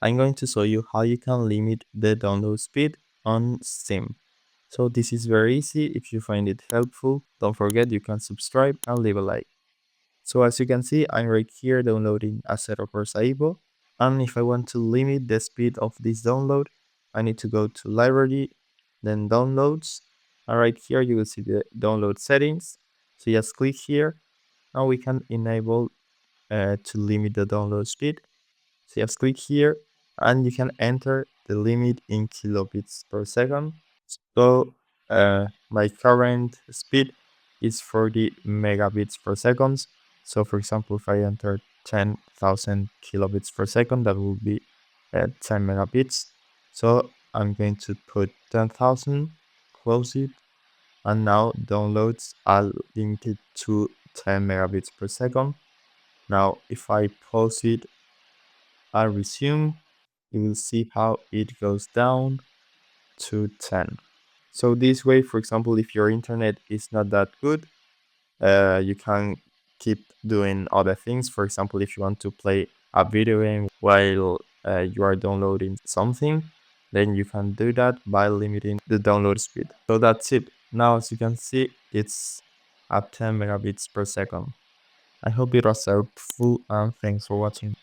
I'm going to show you how you can limit the download speed on Steam. So this is very easy. If you find it helpful, don't forget you can subscribe and leave a like. So as you can see, I'm right here downloading Acero Corsa Evo. And if I want to limit the speed of this download, I need to go to library, then downloads. And right here, you will see the download settings. So just click here and we can enable to limit the download speed. So just click here and you can enter the limit in kilobits per second. So my current speed is 40 megabits per second. So for example, if I enter 10,000 kilobits per second, that will be 10 megabits. So I'm going to put 10,000, close it, and now downloads are limited to 10 megabits per second. Now, if I pause it and resume, you will see how it goes down to 10. So this way, for example, if your internet is not that good, you can keep doing other things. For example, if you want to play a video game while you are downloading something, then you can do that by limiting the download speed. So that's it. Now, as you can see, it's at 10 megabits per second. I hope it was helpful and thanks for watching.